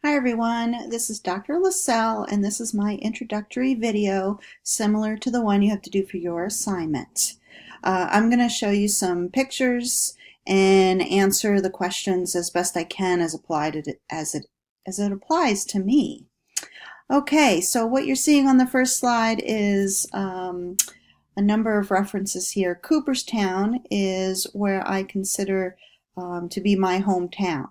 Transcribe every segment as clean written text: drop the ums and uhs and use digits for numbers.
Hi everyone, this is Dr. Lascell and this is my introductory video similar to the one you have to do for your assignment. I'm going to show you some pictures and answer the questions as best I can as it applies to me. Okay, so what you're seeing on the first slide is a number of references here. Cooperstown is where I consider to be my hometown.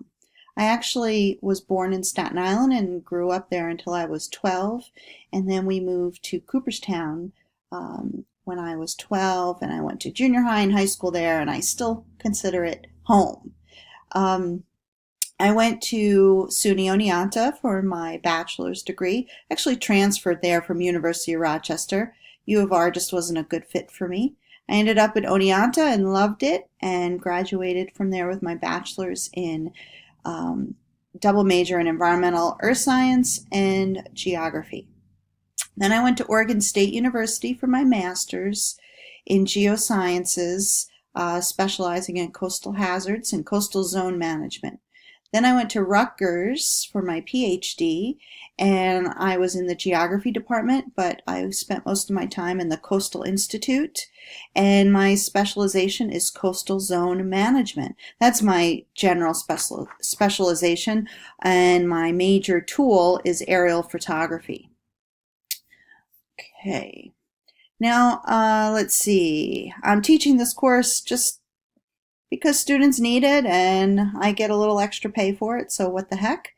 I actually was born in Staten Island and grew up there until I was 12, and then we moved to Cooperstown when I was 12, and I went to junior high and high school there, and I still consider it home. I went to SUNY Oneonta for my bachelor's degree. Actually transferred there from University of Rochester. U of R just wasn't a good fit for me. I ended up at Oneonta and loved it and graduated from there with my bachelor's in double major in environmental earth science and geography. Then I went to Oregon State University for my master's in geosciences, specializing in coastal hazards and coastal zone management. Then I went to Rutgers for my PhD, and I was in the geography department, but I spent most of my time in the Coastal Institute, and my specialization is coastal zone management. That's my general specialization, and my major tool is aerial photography. Okay, now let's see. I'm teaching this course just because students need it and I get a little extra pay for it, so what the heck.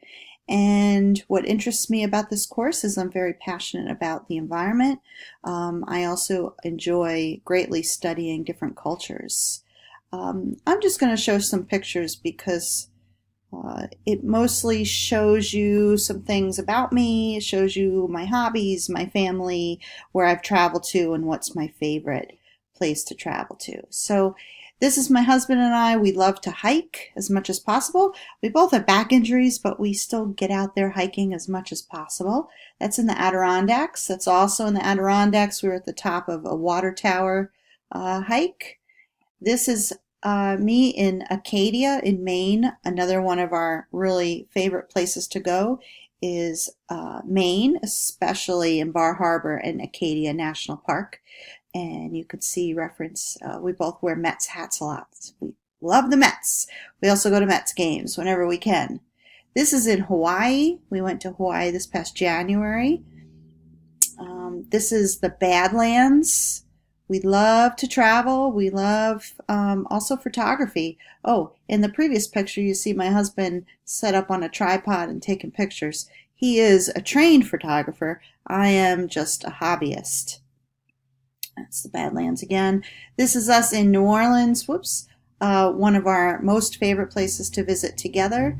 And what interests me about this course is I'm very passionate about the environment. I also enjoy greatly studying different cultures. I'm just going to show some pictures because it mostly shows you some things about me. It shows you my hobbies, my family, where I've traveled to, and what's my favorite place to travel to. So this is my husband and I. We love to hike as much as possible. We both have back injuries, but we still get out there hiking as much as possible. That's in the Adirondacks. That's also in the Adirondacks. We're at the top of a water tower hike. This is me in Acadia in Maine. Another one of our really favorite places to go is Maine, especially in Bar Harbor and Acadia National Park. And you could see reference, we both wear Mets hats a lot. We love the Mets. We also go to Mets games whenever we can. This is in Hawaii. We went to Hawaii this past January. This is the Badlands. We love to travel. We love also photography. Oh, in the previous picture you see my husband set up on a tripod and taking pictures. He is a trained photographer. I am just a hobbyist. That's the Badlands again. This is us in New Orleans. Whoops. One of our most favorite places to visit together.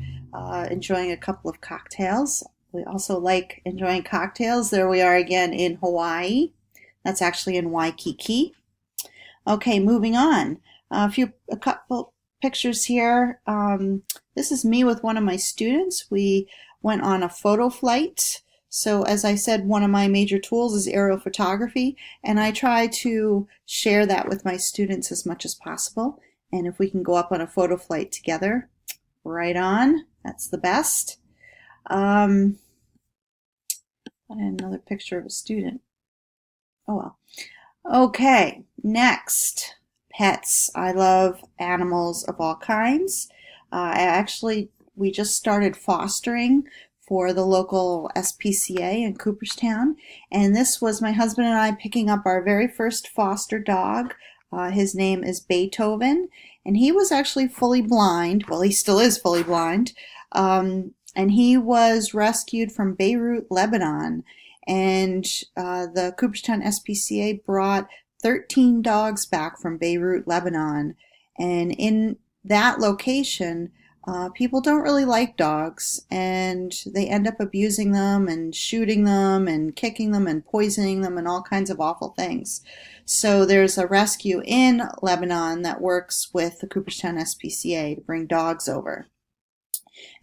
Enjoying a couple of cocktails. We also like enjoying cocktails. There we are again in Hawaii. That's actually in Waikiki. Okay, moving on. A couple pictures here. This is me with one of my students. We went on a photo flight. So as I said, one of my major tools is aerial photography, and I try to share that with my students as much as possible. And if we can go up on a photo flight together, right on. That's the best. And another picture of a student. Oh well. Okay, next, pets. I love animals of all kinds. We just started fostering for the local SPCA in Cooperstown, and this was my husband and I picking up our very first foster dog. His name is Beethoven, and he was actually fully blind. Well, he still is fully blind, and he was rescued from Beirut, Lebanon, and the Cooperstown SPCA brought 13 dogs back from Beirut, Lebanon, and in that location people don't really like dogs, and they end up abusing them and shooting them and kicking them and poisoning them and all kinds of awful things. So there's a rescue in Lebanon that works with the Cooperstown SPCA to bring dogs over.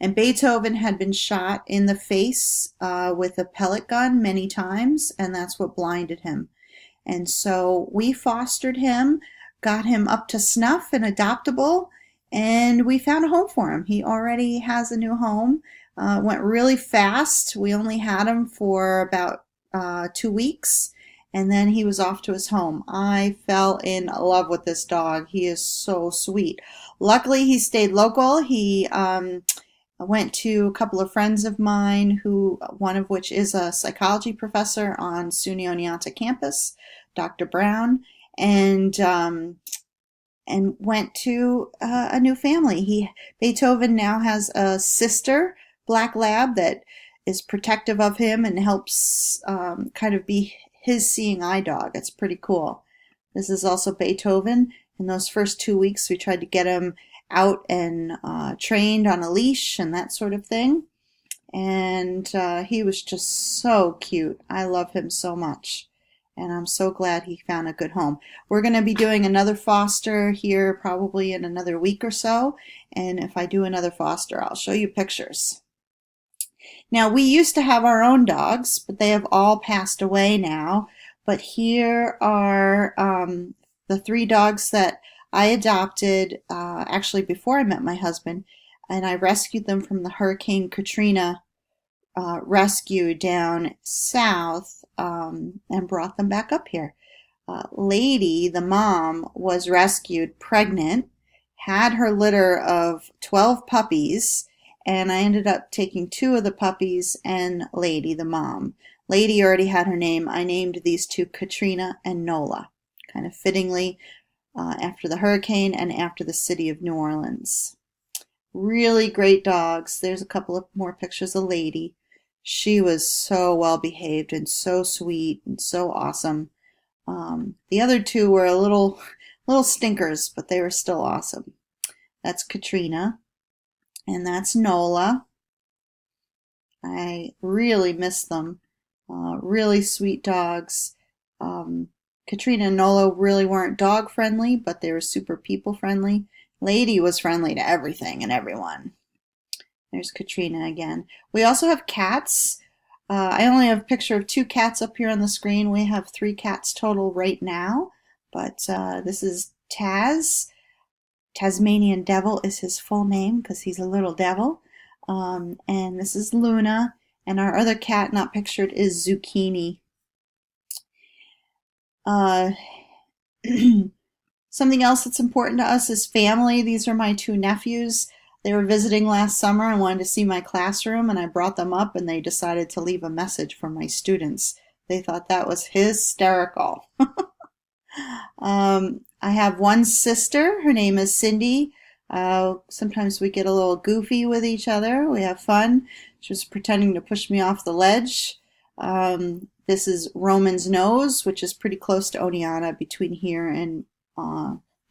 And Beethoven had been shot in the face with a pellet gun many times, and that's what blinded him. And so we fostered him, got him up to snuff and adoptable, and we found a home for him. He already has a new home. Went really fast. We only had him for about 2 weeks, and then he was off to his home. I fell in love with this dog. He is so sweet. Luckily, he stayed local. He I went to a couple of friends of mine, who one of which is a psychology professor on SUNY Oneonta campus, Dr. Brown, and went to a new family. Beethoven now has a sister, Black Lab, that is protective of him and helps kind of be his seeing eye dog. It's pretty cool. This is also Beethoven. In those first 2 weeks, we tried to get him out and trained on a leash and that sort of thing. And he was just so cute. I love him so much. And I'm so glad he found a good home. We're going to be doing another foster here probably in another week or so. And if I do another foster, I'll show you pictures. Now, we used to have our own dogs, but they have all passed away now. But here are the 3 dogs that I adopted actually before I met my husband, and I rescued them from the Hurricane Katrina rescue down south and brought them back up here. Lady, the mom, was rescued pregnant, had her litter of 12 puppies, and I ended up taking 2 of the puppies and Lady, the mom. Lady already had her name. I named these 2 Katrina and Nola, kind of fittingly after the hurricane and after the city of New Orleans. Really great dogs. There's a couple of more pictures of Lady. She was so well behaved and so sweet and so awesome. The other 2 were a little stinkers, but they were still awesome. That's Katrina, and that's Nola. I really miss them. Really sweet dogs. Katrina and Nola really weren't dog friendly, but they were super people friendly. Lady was friendly to everything and everyone. There's Katrina again. We also have cats. I only have a picture of 2 cats up here on the screen. We have 3 cats total right now, but this is Taz. Tasmanian Devil is his full name because he's a little devil. And this is Luna. And our other cat not pictured is Zucchini. Something else that's important to us is family. These are my 2 nephews. They were visiting last summer and wanted to see my classroom, and I brought them up, and they decided to leave a message for my students. They thought that was hysterical. I have one sister. Her name is Cindy. Sometimes we get a little goofy with each other. We have fun. She was pretending to push me off the ledge. This is Roman's Nose, which is pretty close to Oneonta, between here and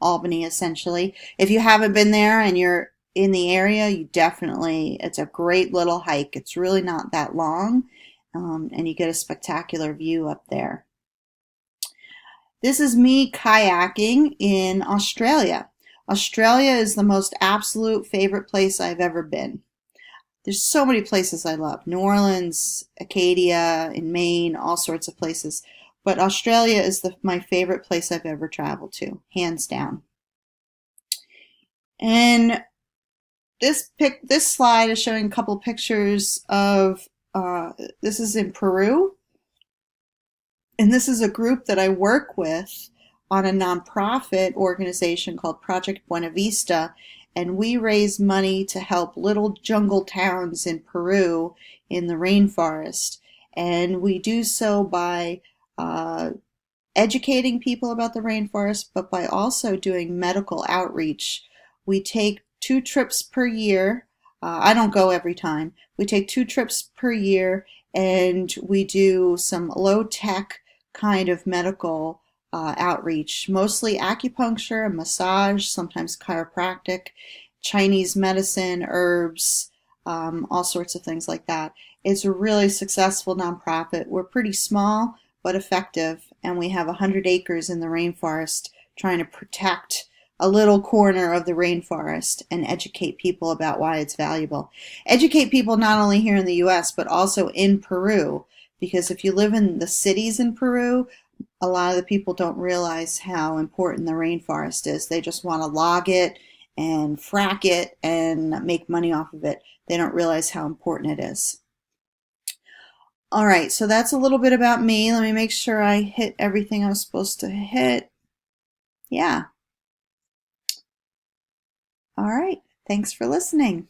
Albany, essentially. If you haven't been there and you're in the area, it's a great little hike. It's really not that long, and you get a spectacular view up there. This is me kayaking in Australia. Australia is the most absolute favorite place I've ever been. There's so many places I love. New Orleans, Acadia, in Maine, all sorts of places. But Australia is my favorite place I've ever traveled to, hands down. And this slide is showing a couple pictures of, this is in Peru. And this is a group that I work with on a nonprofit organization called Project Buena Vista. And we raise money to help little jungle towns in Peru in the rainforest. And we do so by educating people about the rainforest, but by also doing medical outreach. We take 2 trips per year. I don't go every time. We take 2 trips per year, and we do some low-tech kind of medical outreach, mostly acupuncture, massage, sometimes chiropractic, Chinese medicine, herbs, all sorts of things like that. It's a really successful nonprofit. We're pretty small but effective, and we have 100 acres in the rainforest trying to protect a little corner of the rainforest and educate people about why it's valuable. Educate people not only here in the US, but also in Peru, because if you live in the cities in Peru, a lot of the people don't realize how important the rainforest is. They just want to log it and frack it and make money off of it. They don't realize how important it is. All right, so that's a little bit about me. Let me make sure I hit everything I was supposed to hit. Yeah. All right. Thanks for listening.